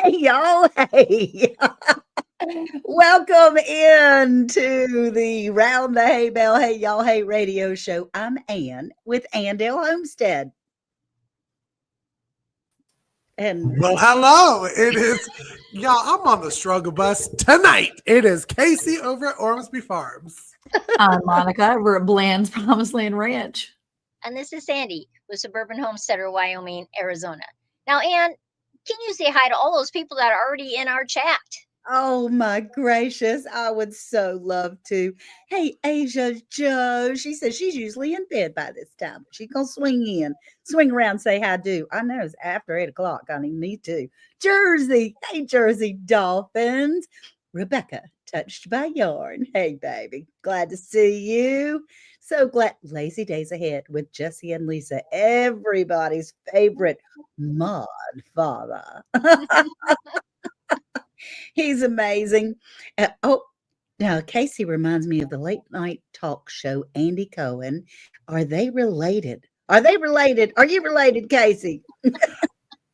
Hey, y'all. Hey. Welcome in to the Round the Hay Bell Hey, Y'all Hey radio show. I'm Ann with Andale Homestead. And Well, hello. It is, y'all, I'm on the struggle bus tonight. It is Casey over at Ormsby Farms. I'm Monica. We're at Bland's Promised Land Ranch. And this is Sandy with Suburban Homesteader, Wyoming, Arizona. Now, Ann, can you say hi to all those people that are already in our chat? oh my gracious, I would so love to. Hey, Asia Joe. She says she's usually in bed by this time. She's going to swing around, say hi, do. I know it's after 8 o'clock. I mean, me too. Jersey. Hey, Jersey Dolphins. Rebecca, touched by yarn. Hey, baby. Glad to see you. So glad. Lazy days ahead with Jesse and Lisa, everybody's favorite mod father. He's amazing. Now Casey reminds me of the late night talk show, Andy Cohen. Are they related? Are they related? Are you related, Casey?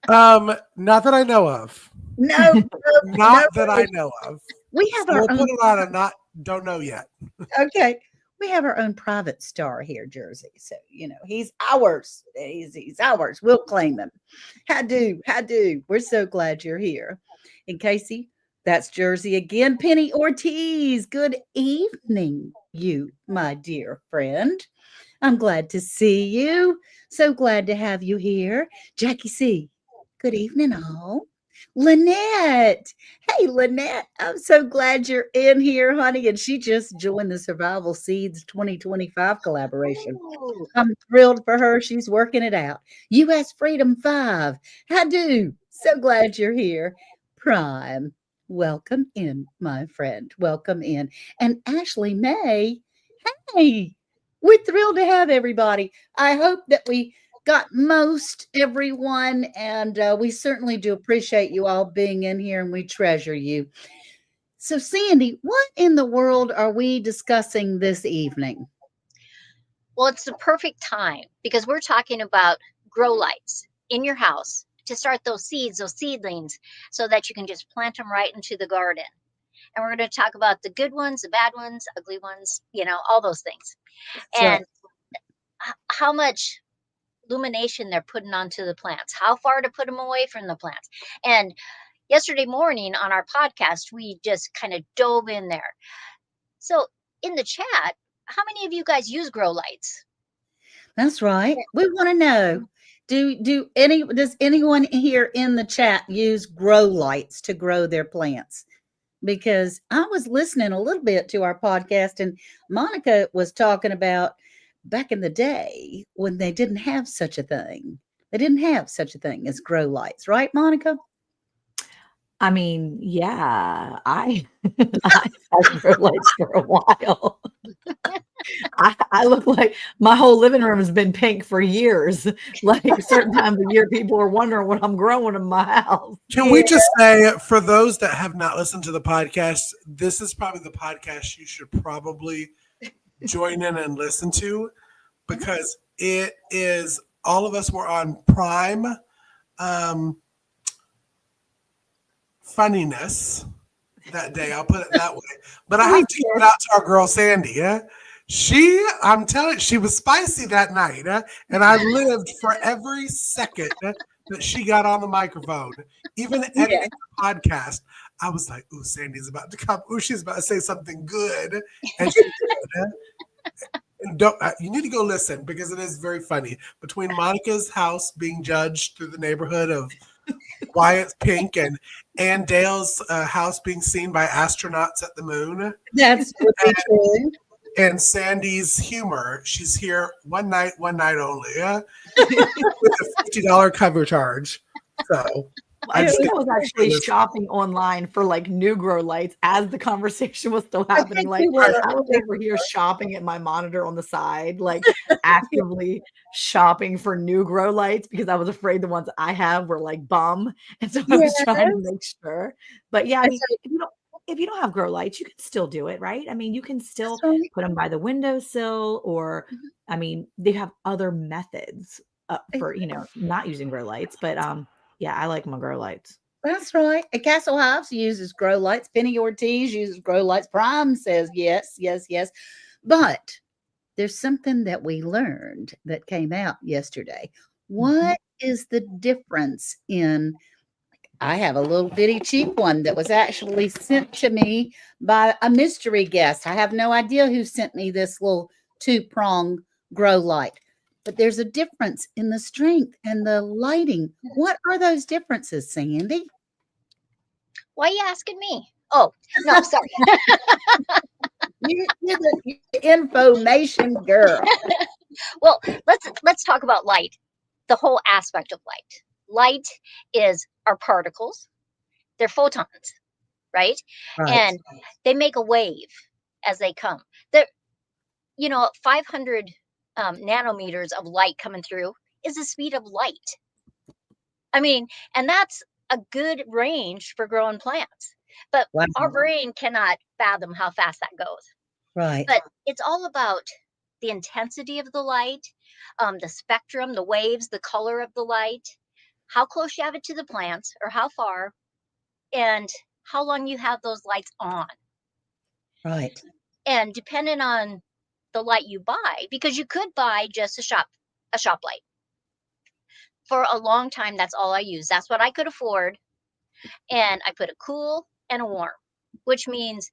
Not that I know of. No, Not that I know of. We have So our we'll own. put it on a not, don't know yet. Okay. We have our own private star here, Jersey. So, he's ours. He's ours. We'll claim him. How do? We're so glad you're here. And Casey, that's Jersey again. Penny Ortiz. Good evening, you, my dear friend. I'm glad to see you. So glad to have you here. Jackie C. Good evening, all. Lynette. Hey, Lynette. I'm so glad you're in here, honey. And she just joined the Survival Seeds 2025 collaboration. Ooh. I'm thrilled for her. She's working it out. U.S. Freedom 5. How do? So glad you're here. Prime. Welcome in, my friend. Welcome in. And Ashley May. Hey, we're thrilled to have everybody. I hope that we got most everyone, and we certainly do appreciate you all being in here, and we treasure you. So, Sandy, what in the world are we discussing this evening? Well, it's the perfect time because we're talking about grow lights in your house to start those seeds, those seedlings, so that you can just plant them right into the garden. And we're going to talk about the good ones, the bad ones, ugly ones, all those things. Right. And how much illumination they're putting onto the plants, how far to put them away from the plants. And yesterday morning on our podcast, we just kind of dove in there. So in the chat, how many of you guys use grow lights? That's right. We want to know. Does anyone here in the chat use grow lights to grow their plants? Because I was listening a little bit to our podcast, and Monica was talking about back in the day when they didn't have such a thing. They didn't have such a thing as grow lights, right, Monica? I mean, yeah, I've had grow lights for a while. I look like my whole living room has been pink for years. Like certain times of year, people are wondering what I'm growing in my house. Can we just say, for those that have not listened to the podcast, this is probably the podcast you should probably join in and listen to, because it is, all of us were on prime funniness that day. I'll put it that way. But I have to give it out to our girl Sandy. Yeah, I'm telling you, she was spicy that night, and I lived for every second that she got on the microphone. Even editing the podcast, I was like, "Ooh, Sandy's about to come. Ooh, she's about to say something good." And she did. And you need to go listen, because it is very funny. Between Monica's house being judged through the neighborhood of Wyatt's Pink and Dale's house being seen by astronauts at the moon. That's true. And Sandy's humor. She's here one night only, with a $50 cover charge. So I was actually shopping online for like new grow lights as the conversation was still happening. Like I was over here shopping at my monitor on the side, like actively shopping for new grow lights because I was afraid the ones I have were like bum. And so I was trying to make sure. But yeah, I mean, if you don't have grow lights, you can still do it, right? I mean, you can still put them by the windowsill, or I mean, they have other methods for, not using grow lights, but yeah, I like my grow lights. That's right. And Castle Hives uses grow lights. Penny Ortiz uses grow lights. Prime says yes, yes, yes. But there's something that we learned that came out yesterday. What is the difference in I have a little bitty cheap one that was actually sent to me by a mystery guest. I have no idea who sent me this little two-prong grow light. But there's a difference in the strength and the lighting. What are those differences, Sandy? Why are you asking me? Oh, no, sorry. You're the information girl. Well, let's talk about light. The whole aspect of light. Light is our particles. They're photons, right? Right. And they make a wave as they come. They're 500 nanometers of light coming through is the speed of light. I mean, and that's a good range for growing plants. But Wow. our brain cannot fathom how fast that goes. Right. But it's all about the intensity of the light, the spectrum, the waves, the color of the light, how close you have it to the plants or how far, and how long you have those lights on. Right. And depending on the light you buy, because you could buy just a shop light. For a long time, that's all I used. That's what I could afford. And I put a cool and a warm, which means,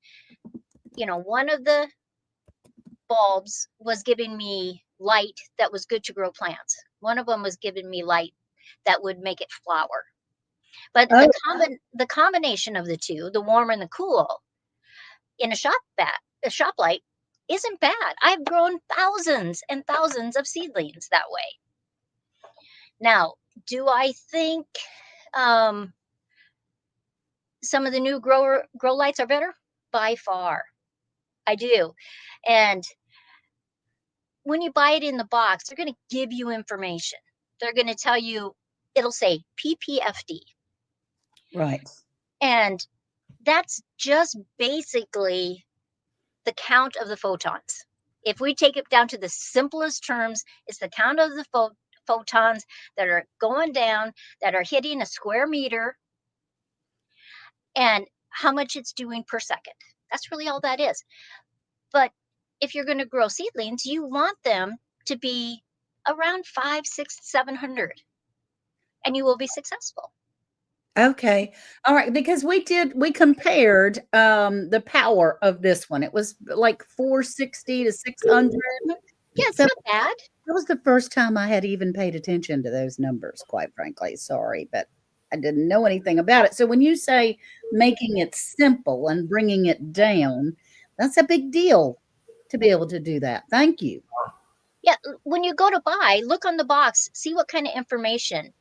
one of the bulbs was giving me light that was good to grow plants. One of them was giving me light that would make it flower. But Oh, the combination of the two, the warm and the cool, in a shop light, isn't bad. I've grown thousands and thousands of seedlings that way. Now, do I think some of the new grow lights are better? By far, I do. And when you buy it in the box, they're going to give you information. They're going to tell you, it'll say PPFD. right. And that's just basically the count of the photons. If we take it down to the simplest terms, it's the count of the photons that are going down, that are hitting a square meter, and how much it's doing per second. That's really all that is. But if you're going to grow seedlings, you want them to be around 500, 600, 700, and you will be successful. Okay. All right. Because we compared the power of this one. It was like 460 to 600. Yeah, it's So not bad. that was the first time I had even paid attention to those numbers, quite frankly. Sorry, but I didn't know anything about it. So when you say making it simple and bringing it down, that's a big deal to be able to do that. Thank you. Yeah, when you go to buy, look on the box, see what kind of information.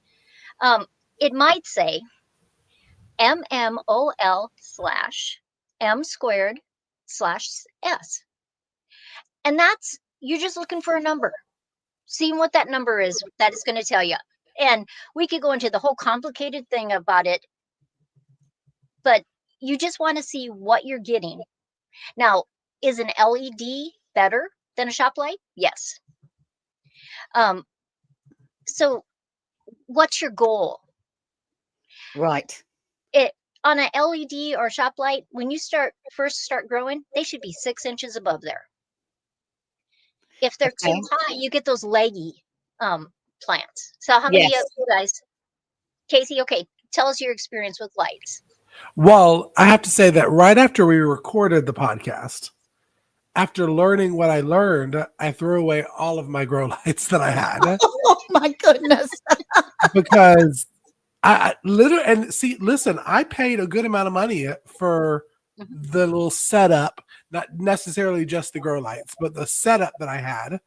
It might say mmol/m²/s. And you're just looking for a number, seeing what that number is that it's going to tell you. And we could go into the whole complicated thing about it, but you just want to see what you're getting. Now, is an LED better than a shop light? Yes. So what's your goal? Right. On an LED or shop light, when you first start growing, they should be 6 inches above there. If they're Okay. too high, you get those leggy plants. So how many Yes. of you guys, Casey, okay, tell us your experience with lights. Well, I have to say that right after we recorded the podcast, after learning what I learned, I threw away all of my grow lights that I had. Oh my goodness. Because I literally, and see, listen, I paid a good amount of money for the little setup, not necessarily just the grow lights, but the setup that I had.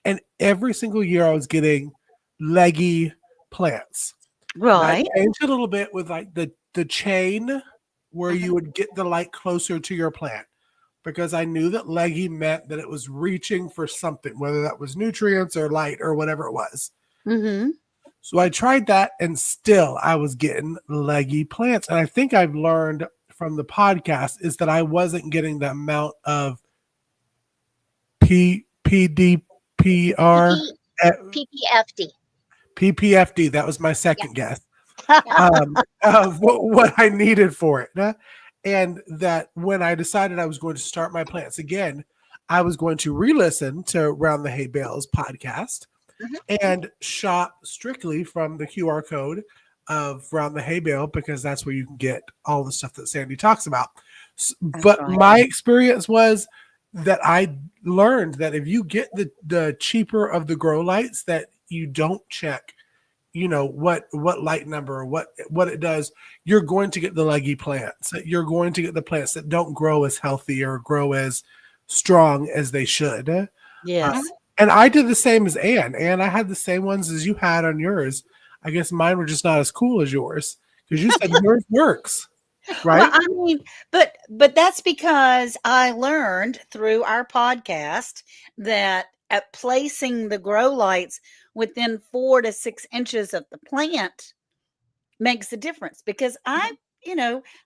And every single year I was getting leggy plants. Right. I changed a little bit with like the chain where you would get the light closer to your plant, because I knew that leggy meant that it was reaching for something, whether that was nutrients or light or whatever it was. Mm-hmm. So I tried that, and still I was getting leggy plants. And I think I've learned from the podcast is that I wasn't getting the amount of PPFD. PPFD. That was my second guess. of what I needed for it. And that when I decided I was going to start my plants again, I was going to re-listen to Round the Hay Bales podcast and shop strictly from the QR code of Round the Hay Bale, because that's where you can get all the stuff that Sandy talks about. But right. my experience was that I learned that if you get the cheaper of the grow lights, that you don't check, what light number or what it does, you're going to get the leggy plants. You're going to get the plants that don't grow as healthy or grow as strong as they should. Yes. And I did the same as Anne. I had the same ones as you had on yours. I guess mine were just not as cool as yours, because you said yours works, right? Well, I mean, but that's because I learned through our podcast that at placing the grow lights within 4 to 6 inches of the plant makes a difference. Because I'd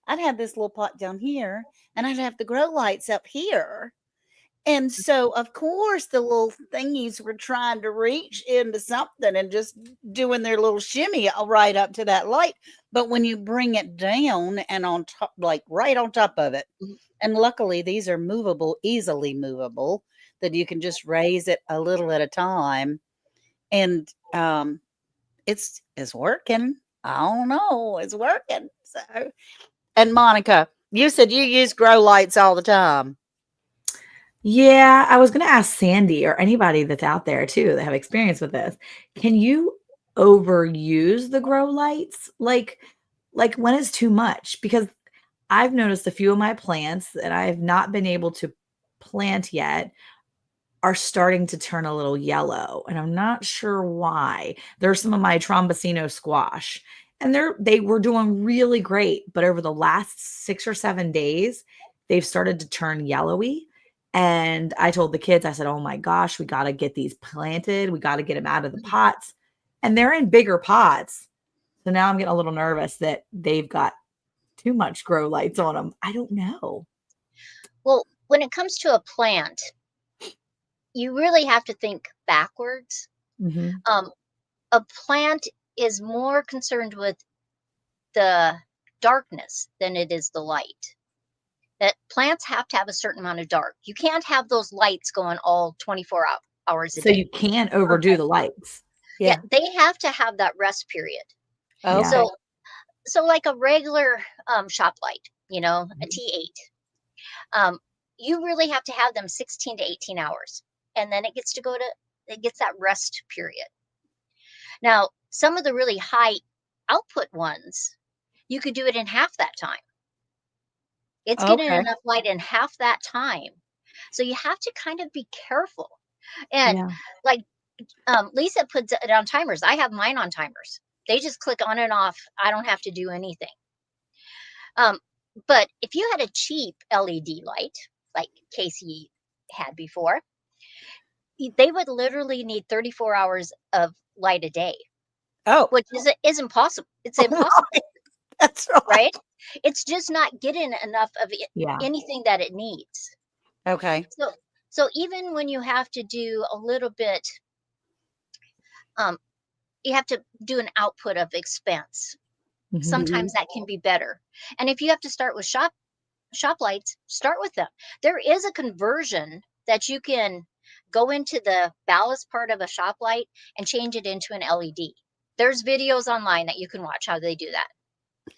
have this little pot down here, and I'd have the grow lights up here. And so, of course, the little thingies were trying to reach into something and just doing their little shimmy right up to that light. But when you bring it down and on top, like right on top of it, and luckily these are movable, easily movable, that you can just raise it a little at a time. And it's working. I don't know. It's working. So, and Monica, you said you use grow lights all the time. Yeah, I was going to ask Sandy or anybody that's out there too that have experience with this. Can you overuse the grow lights? Like when it's too much? Because I've noticed a few of my plants that I have not been able to plant yet are starting to turn a little yellow, and I'm not sure why. There's some of my Trombosino squash, and they were doing really great, but over the last 6 or 7 days, they've started to turn yellowy. And I told the kids, I said, oh my gosh, we got to get these planted. We got to get them out of the pots. And they're in bigger pots. So now I'm getting a little nervous that they've got too much grow lights on them. I don't know. Well, when it comes to a plant, you really have to think backwards. A plant is more concerned with the darkness than it is the light. That plants have to have a certain amount of dark. You can't have those lights going all 24 hours a day. So you can't overdo the lights. Yeah, they have to have that rest period. Okay. So like a regular shop light, a T8, you really have to have them 16 to 18 hours. And then it gets that rest period. Now, some of the really high output ones, you could do it in half that time. It's getting enough light in half that time. So you have to kind of be careful. And like Lisa puts it on timers. I have mine on timers. They just click on and off. I don't have to do anything. But if you had a cheap LED light, like Casey had before, they would literally need 34 hours of light a day. Oh, which is impossible. It's impossible. That's right. It's just not getting enough of anything that it needs. Okay. So even when you have to do a little bit, you have to do an output of expense. Sometimes that can be better. And if you have to start with shop lights, start with them. There is a conversion that you can go into the ballast part of a shop light and change it into an LED. There's videos online that you can watch how they do that,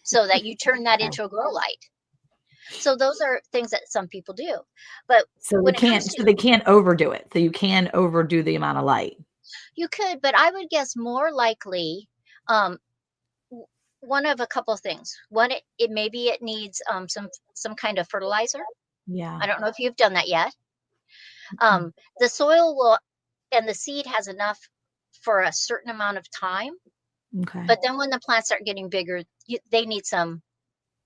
so that you turn that into a grow light. So those are things that some people do. But so they can't overdo it. So you can overdo the amount of light. You could, but I would guess more likely one of a couple of things. One, it maybe it needs some kind of fertilizer. Yeah. I don't know if you've done that yet. The soil will, and the seed has enough for a certain amount of time. Okay. But then when the plants start getting bigger, they need some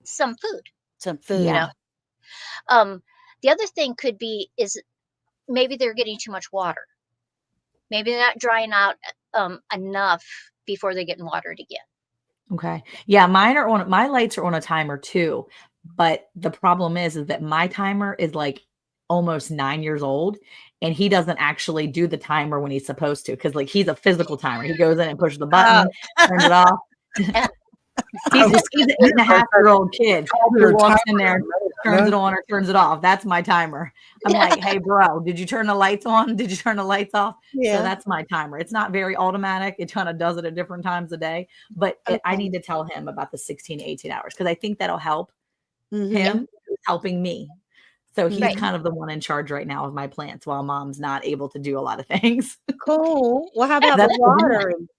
food. Some food. Yeah. The other thing could be is maybe they're getting too much water. Maybe they're not drying out enough before they're getting watered again. Okay. Yeah, my lights are on a timer too. But the problem is that my timer is like almost 9 years old, and he doesn't actually do the timer when he's supposed to, because like he's a physical timer. He goes in and pushes the button, turns it off. He's an 8.5-year-old kid who walks in there, turns it on or turns it off. That's my timer. I'm like, hey, bro, did you turn the lights on? Did you turn the lights off? Yeah. So that's my timer. It's not very automatic. It kind of does it at different times a day. But I need to tell him about the 16 to 18 hours because I think that'll help him, helping me. So he's kind of the one in charge right now of my plants while mom's not able to do a lot of things. Cool. Well, how about the watering?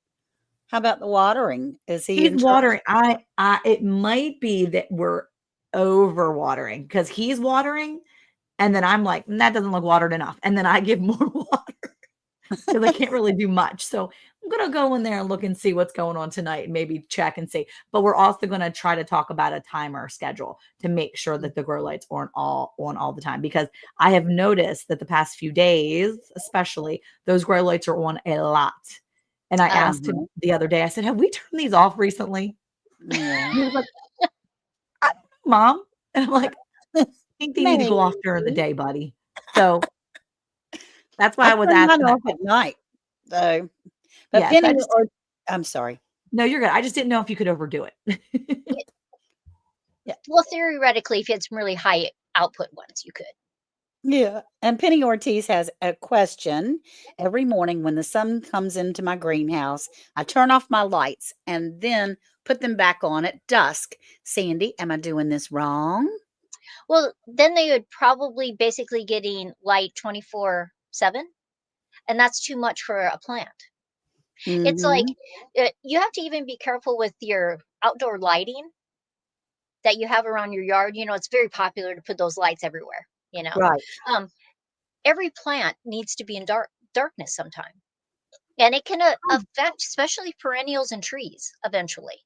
How about the watering? Is he He's watering. It might be that we're over watering because he's watering and then I'm like, that doesn't look watered enough. And then I give more water because I can't really do much. So I'm going to go in there and look and see what's going on tonight and maybe check and see. But we're also going to try to talk about a timer schedule to make sure that the grow lights aren't all on all the time, because I have noticed that the past few days, especially, those grow lights are on a lot. And I asked him the other day, I said, have we turned these off recently? Yeah. He was like, I don't know, Mom. And I'm like, I think they need to go off during the day, buddy. So that's why I was asking. Off at night, though. But yes, Penny, I'm sorry. No, you're good. I just didn't know if you could overdo it. Yeah. Well, theoretically, if it's really high output ones, you could. Yeah. And Penny Ortiz has a question. Every morning when the sun comes into my greenhouse, I turn off my lights and then put them back on at dusk. Sandy, am I doing this wrong? Well, then they would probably basically getting light 24/7, and that's too much for a plant. It's like you have to even be careful with your outdoor lighting that you have around your yard. You know, it's very popular to put those lights everywhere, you know. Right. Every plant needs to be in darkness sometime. And it can affect especially perennials and trees eventually.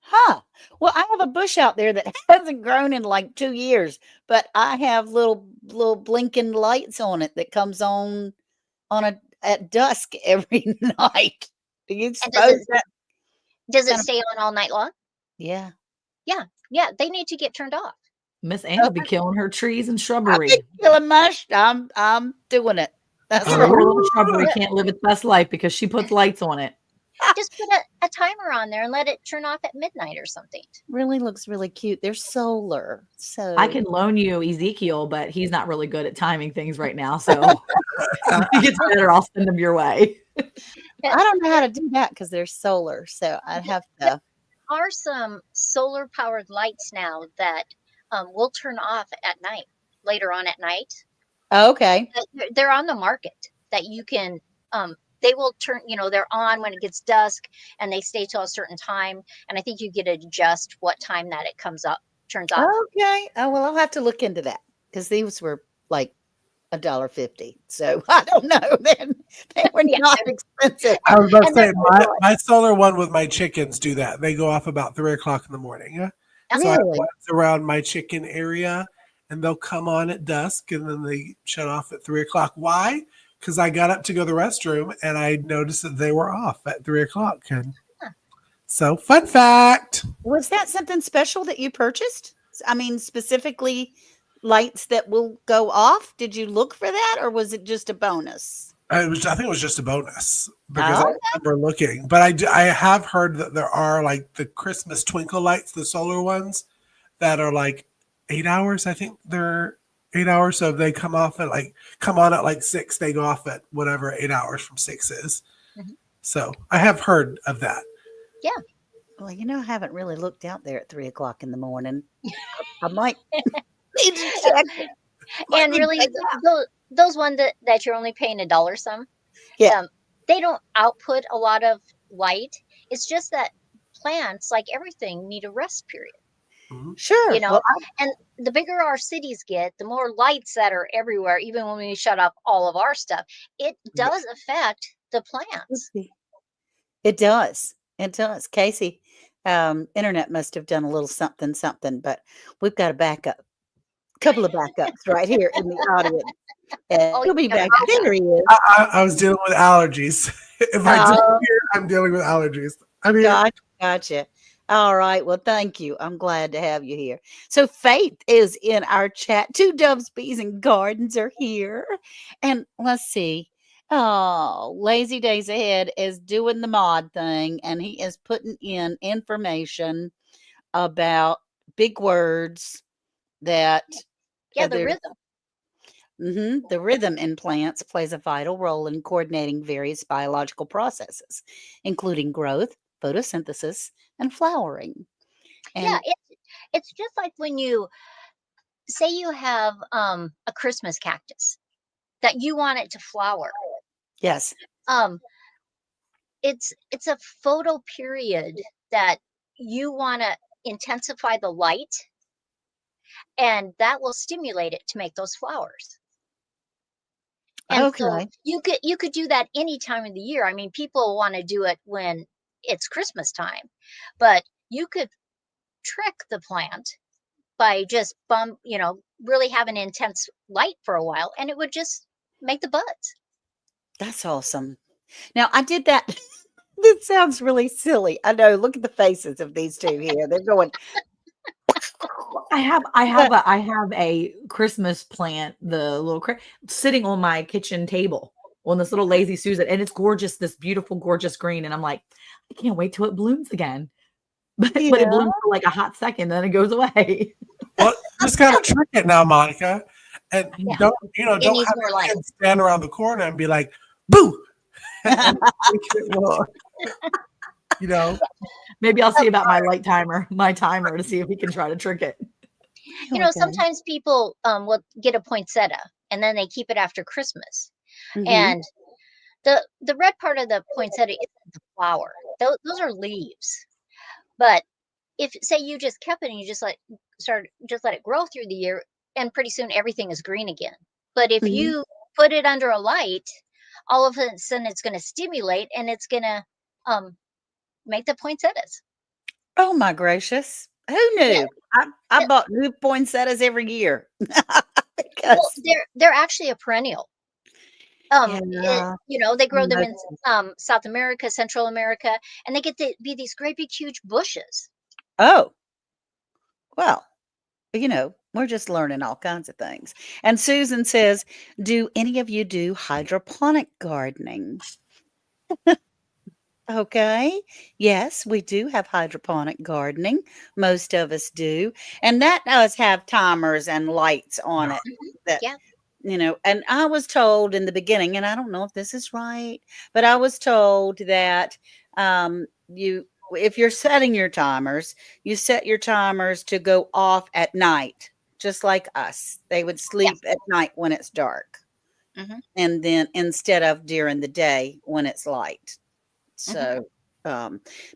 Huh. Well, I have a bush out there that hasn't grown in like 2 years, but I have little blinking lights on it that comes on at dusk every night. Do you suppose that? Does it stay on all night long? Yeah. Yeah. Yeah. They need to get turned off. Miss Ann be killing her trees and shrubbery. Killing I'm doing it. That's her little shrubbery can't live its best life because she puts lights on it. Just put a timer on there and let it turn off at midnight or something. Really looks really cute. They're solar. So I can loan you Ezekiel, but he's not really good at timing things right now. So if he gets better, I'll send him your way. I don't know how to do that because they're solar. So I'd have to. There are some solar powered lights now that will turn off at night, later on at night. Okay. They're on the market that you can, they will turn, they're on when it gets dusk and they stay till a certain time. And I think you get to adjust what time that it turns off. Okay. Oh, well, I'll have to look into that because these were like $1.50. So I don't know. They were not expensive. I was about to say my solar one with my chickens do that. They go off about 3:00 in the morning. Yeah. Really? So I have ones around my chicken area and they'll come on at dusk and then they shut off at 3:00. Why? Because I got up to go to the restroom and I noticed that they were off at 3:00. And so, fun fact. Was that something special that you purchased? I mean, specifically lights that will go off? Did you look for that or was it just a bonus? I think it was just a bonus because I remember looking. But I have heard that there are like the Christmas twinkle lights, the solar ones that are like 8 hours. I think they're 8 hours. So if they come on at like 6, they go off at whatever 8 hours from 6 is. Mm-hmm. So I have heard of that. Yeah. Well, I haven't really looked out there at 3:00 in the morning. I might need to check. And really, those ones that you're only paying $1 some, they don't output a lot of light. It's just that plants, like everything, need a rest period. Mm-hmm. Sure. And the bigger our cities get, the more lights that are everywhere, even when we shut off all of our stuff, it does affect the plants. It does. It does. Casey, internet must have done a little something, but we've got a backup. Couple of backups right here in the audience. He'll be back. There he is. I was dealing with allergies. If I disappear, I'm dealing with allergies. Gotcha. All right. Well, thank you. I'm glad to have you here. So Faith is in our chat. 2 Doves, Bees, and Gardens are here. And let's see. Oh, Lazy Days Ahead is doing the mod thing, and he is putting in information about big words that Yeah, the there's rhythm. the rhythm in plants plays a vital role in coordinating various biological processes, including growth, photosynthesis, and flowering. Yeah, And it's just like when you say you have a Christmas cactus that you want it to flower. yes, Um, it's a photo period that you want to intensify the light, and that will stimulate it to make those flowers. And so okay, you could do that any time of the year. I mean, people want to do it when it's Christmas time, but you could trick the plant by just really having intense light for a while, and it would just make the buds. that's awesome. Now I did that. That sounds really silly. I know. Look at the faces of these two here. They're going, but I have a Christmas plant, the little sitting on my kitchen table on this little lazy Susan, and it's gorgeous, this beautiful, gorgeous green. And I'm like, I can't wait till it blooms again. But it yeah. blooms for like a hot second, then it goes away. Well, just gotta trick it now, Monica, and Yeah, don't it don't needs have more your light. kids stand around the corner and be like, "Boo!" and it will, you know. Maybe I'll see Um, about my timer to see if we can try to trick it. Okay. Sometimes people will get a poinsettia and then they keep it after Christmas. Mhm. And the red part of the poinsettia isn't the flower. Those are leaves. But if say you just kept it and you just let it grow through the year, and pretty soon everything is green again. But if Mhm. you put it under a light, all of a sudden it's going to stimulate and it's going to um make the poinsettias. Oh my gracious. Who Yeah. knew? I th- bought new poinsettias every year Well, because they're actually a perennial. yeah. They grow them Most in South America, Central America, and they get to be these great big huge bushes. oh, well, we're just learning all kinds of things. And Susan says, "Do any of you do hydroponic gardening?" Okay. Yes, we do have hydroponic gardening. Most of us do. And that does have timers and lights on Yeah. it Mhm. that, Yeah. and I was told in the beginning, and I don't know if this is right, but I was told that if you're setting your timers, you set your timers to go off at night, just like us. They would sleep Yes. at night when it's dark, Hmm. and then instead of during the day when it's light. Hmm. So,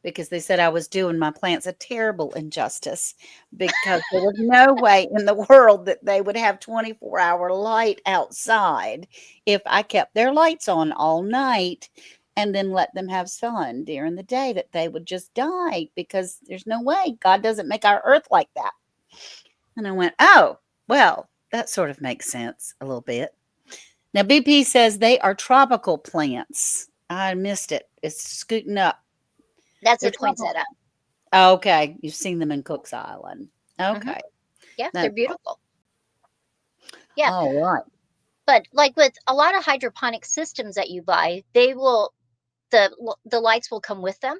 because they said I was doing my plants a terrible injustice because there was no way in the world that they would have 24-hour light outside if I kept their lights on all night and then let them have sun during the day, that they would just die because there's no way. God doesn't make our earth like that. And I went, oh, well, that sort of makes sense a little bit. Now, BP says they are tropical plants. I missed it. It's scooting up. That's They're a tropical. poinsettia. Okay, you've seen them in Cook's Island. Hmm. Okay, Yeah, they're no, beautiful. Yeah, all right. but like with a lot of hydroponic systems that you buy, the lights will come with them.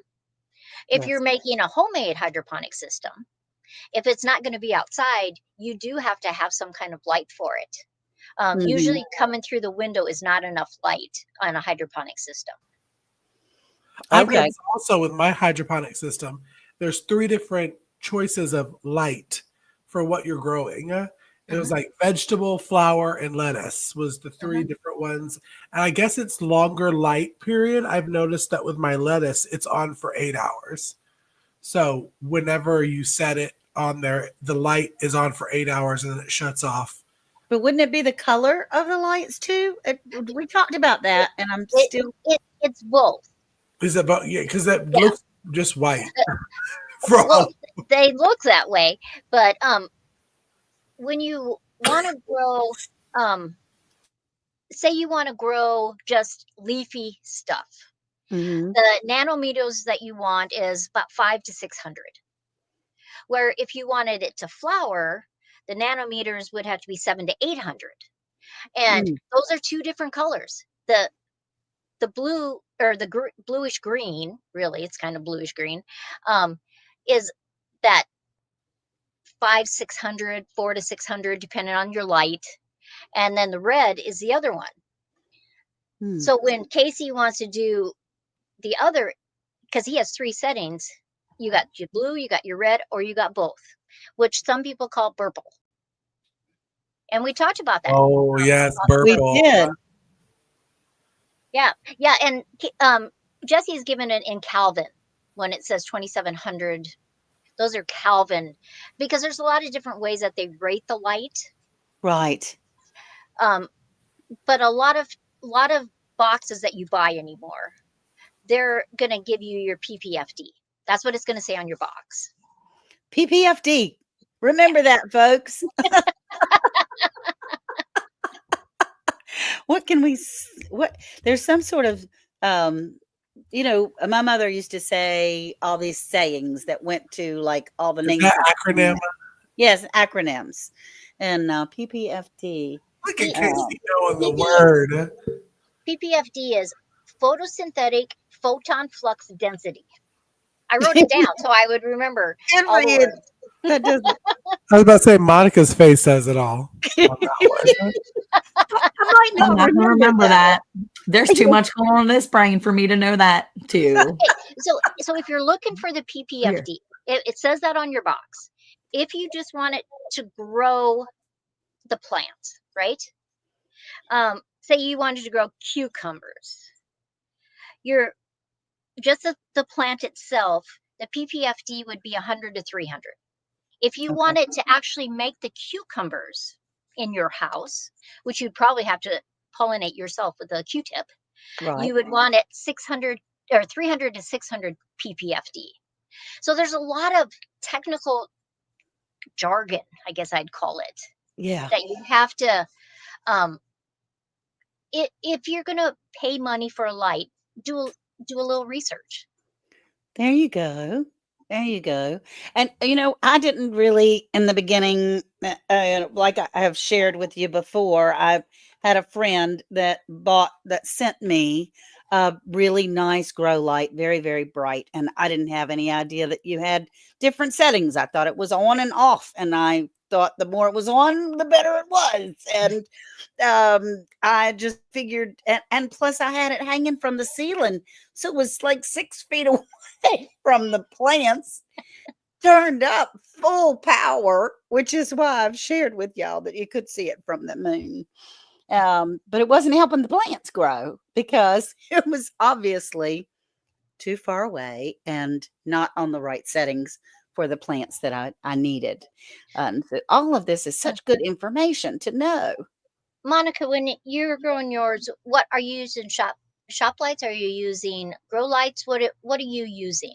If you're Yes. making a homemade hydroponic system, if it's not going to be outside, you do have to have some kind of light for it. Mhm. Usually, coming through the window is not enough light on a hydroponic system. I've Okay. noticed also with my hydroponic system, there's three different choices of light for what you're growing. It was Hmm. like vegetable, flower, and lettuce was the three Hmm. different ones. And I guess it's longer light period. I've noticed that with my lettuce, it's on for 8 hours. So whenever you set it on there, the light is on for 8 hours and then it shuts off. But wouldn't it be the color of the lights too? We talked about It, that, and I'm it, still it's both. Is about yeah, because that Yeah. looks just white uh, from Well, they look that way, but when you want to grow, um, say you want to grow just leafy stuff, Mhm. the nanometers that you want is about 5 to 600. Where if you wanted it to flower, the nanometers would have to be 7 to 800. And Mm. those are two different colors. the blue or the bluish green, really, it's kind of bluish green, um, is that 600, 400 to 600, depending on your light. And then the red is the other one. Hmm. So when Casey wants to do the other, because he has 3 settings, you got your blue, you got your red, or you got both, which some people call purple. And we talked about that. Oh yes, We purple. did. Yeah. And Jesse is given it in Kelvin when it says 2700. Those are Kelvin, because there's a lot of different ways that they rate the light. Right. But a lot of boxes that you buy anymore, they're going to give you your PPFD. That's what it's going to say on your box. PPFD. Remember that, folks. What can we? What? There's some sort of. My mother used to say all these sayings that went to like all the Is names. that acronym? Yes, acronyms. And PPFD. Look at Casey knowing the word. PPFD is photosynthetic photon flux density. I wrote it down so I would remember all the words. That doesn't. I was about to say Monica's face says it all. On that one. I might I'm not not gonna remember that. There's too much going on in this brain for me to know that too. Okay, so if you're looking for the PPFD, it says that on your box. If you just want it to grow the plants, right? Say you wanted to grow cucumbers. You're just the plant itself, the PPFD would be 100 to 300. If you wanted to actually make the cucumbers in your house, which you'd probably have to pollinate yourself with a Q-tip, Right. you would want it 600 or 300 to 600 PPFD. So there's a lot of technical jargon, I guess I'd call it, Yeah. that you have to, if you're going to pay money for a light, do a little research. There you go. There you go. And I didn't really in the beginning, like I have shared with you before. I've had a friend that sent me a really nice grow light, very, very bright, and I didn't have any idea that you had different settings. I thought it was on and off, and I thought the more it was on, the better it was. And I just figured, and plus I had it hanging from the ceiling, so it was like 6 feet away from the plants, turned up full power, which is why I've shared with y'all that you could see it from the moon. But it wasn't helping the plants grow because it was obviously too far away and not on the right settings for the plants that I needed. So all of this is such good information to know. Monica, when you're growing yours, what are you using? Shop lights? Are you using grow lights? What are you using?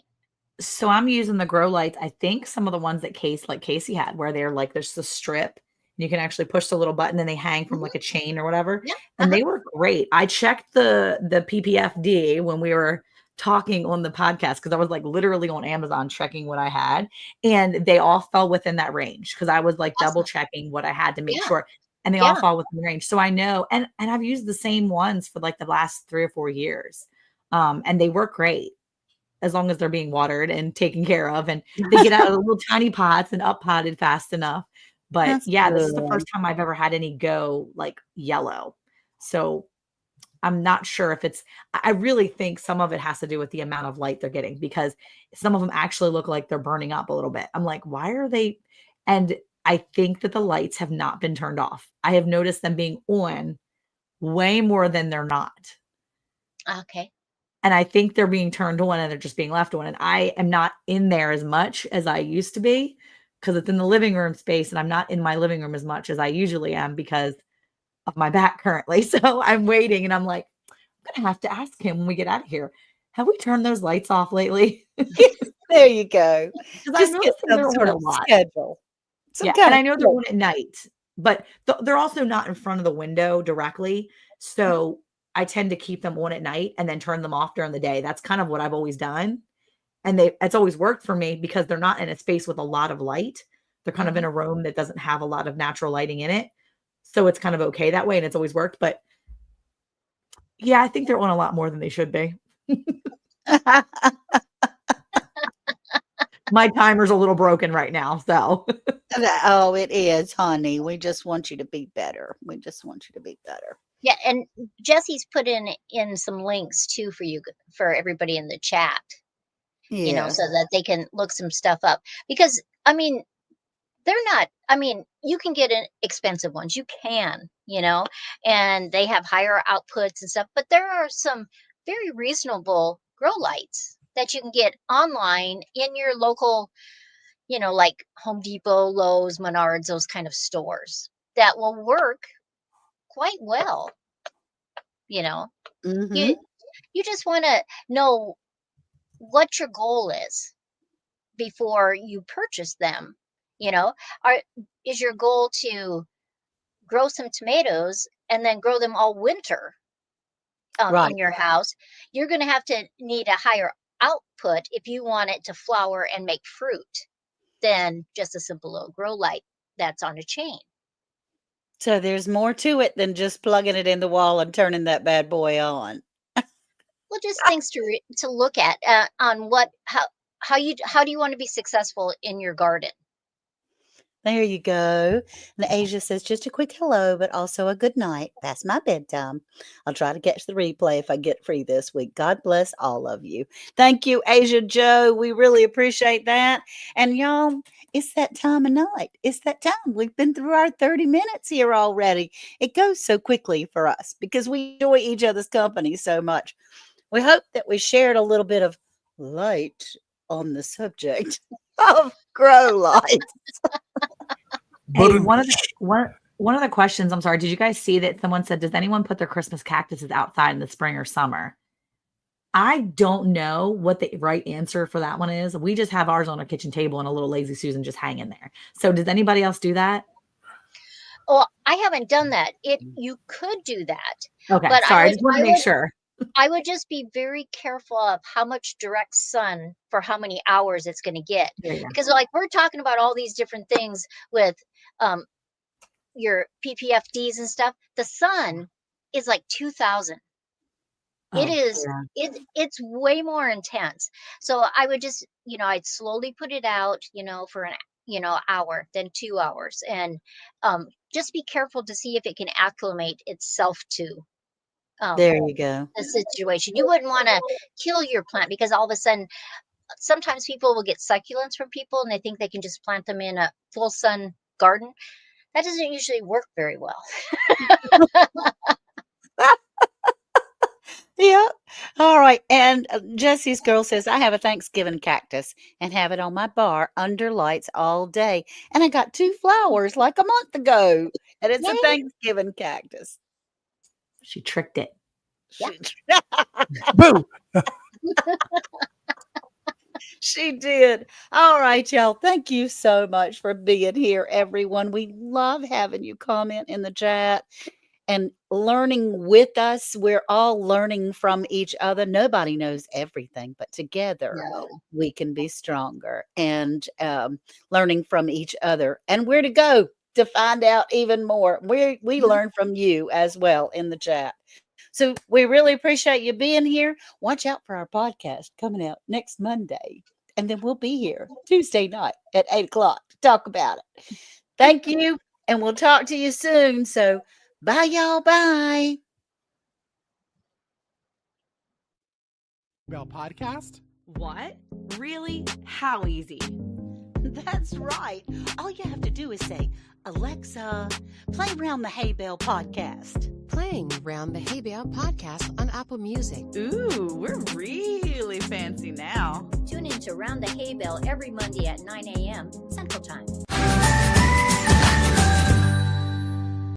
So I'm using the grow lights. I think some of the ones that Casey had, where they're like there's the strip. You can actually push the little button and they hang from like a chain or whatever. Yeah. And they were great. I checked the PPFD when we were talking on the podcast because I was like literally on Amazon checking what I had, and they all fell within that range because I was like double checking what I had to make sure, and they all fall within the range. So I know, and I've used the same ones for like the last 3 or 4 years, and they work great as long as they're being watered and taken care of, and they get out of the little tiny pots and up potted fast enough. But That's this is the good. first time I've ever had any go like yellow. So I'm not sure if I really think some of it has to do with the amount of light they're getting because some of them actually look like they're burning up a little bit. I'm like, why are they? And I think that the lights have not been turned off. I have noticed them being on way more than they're not. Okay. And I think they're being turned on and they're just being left on. And I am not in there as much as I used to be because it's in the living room space and I'm not in my living room as much as I usually am because of my back currently. So I'm waiting and I'm like, I'm going to have to ask him when we get out of here. Have we turned those lights off lately? There you go. Because Just get some sort of schedule. And I know they're on at night, but they're also not in front of the window directly. So I tend to keep them on at night and then turn them off during the day. That's kind of what I've always done. And it's always worked for me because they're not in a space with a lot of light. They're kind of in a room that doesn't have a lot of natural lighting in it. So it's kind of okay that way. And it's always worked. But Yeah, I think they're on a lot more than they should be. My timer's a little broken right now, so. Oh, it is, honey. We just want you to be better. We just want you to be better. Yeah, and Jesse's put in some links too for everybody in the chat, Yeah. so that they can look some stuff up. Because I mean, they're not. I mean, you can get expensive ones. You can, and they have higher outputs and stuff. But there are some very reasonable grow lights that you can get online in your local, like Home Depot, Lowe's, Menards, those kind of stores that will work quite well. Mm-hmm. You just want to know what your goal is before you purchase them. Is your goal to grow some tomatoes and then grow them all winter Right. in your house? You're going to have to need a higher output if you want it to flower and make fruit than just a simple little grow light that's on a chain. So there's more to it than just plugging it in the wall and turning that bad boy on. Well, just things to look at on how do you want to be successful in your garden? There you go. And Asia says, just a quick hello, but also a good night. That's my bedtime. I'll try to catch the replay if I get free this week. God bless all of you. Thank you, Asia Joe. We really appreciate that. And y'all, it's that time of night. It's that time. We've been through our 30 minutes here already. It goes so quickly for us because we enjoy each other's company so much. We hope that we shared a little bit of light on the subject of grow lights. Hey, one of the questions, I'm sorry, did you guys see that someone said, does anyone put their Christmas cactuses outside in the spring or summer? I don't know what the right answer for that one is. We just have ours on our kitchen table and a little lazy Susan just hanging there. So does anybody else do that? Oh, I haven't done that. You could do that. Okay, but sorry, I just wanted to make sure. I would just be very careful of how much direct sun for how many hours it's going to get. Because like we're talking about all these different things with your PPFDs and stuff. The sun is like 2000. It is, it's way more intense. So I would just, I'd slowly put it out, for an hour, then 2 hours. And just be careful to see if it can acclimate itself to there you go. the situation. You wouldn't want to kill your plant because all of a sudden, sometimes people will get succulents from people and they think they can just plant them in a full sun garden. That doesn't usually work very well. Yeah. All right. And Jesse's girl says, I have a Thanksgiving cactus and have it on my bar under lights all day. And I got 2 flowers like a month ago. And it's a Thanksgiving cactus. She tricked it. Yeah. Boo. She did. All right, y'all. Thank you so much for being here, everyone. We love having you comment in the chat and learning with us. We're all learning from each other. Nobody knows everything, but together we can be stronger and learning from each other. And where to go to find out even more. We learn from you as well in the chat. So we really appreciate you being here. Watch out for our podcast coming out next Monday. And then we'll be here Tuesday night at 8:00 to talk about it. Thank you. And we'll talk to you soon. So bye, y'all. Bye. Bell Podcast? What? Really? How easy? That's right. All you have to do is say, Alexa, play Round the Hay Bale podcast. Playing Round the Hay Bale podcast on Apple Music. Ooh, we're really fancy now. Tune in to Round the Hay Bale every Monday at 9 a.m. Central Time.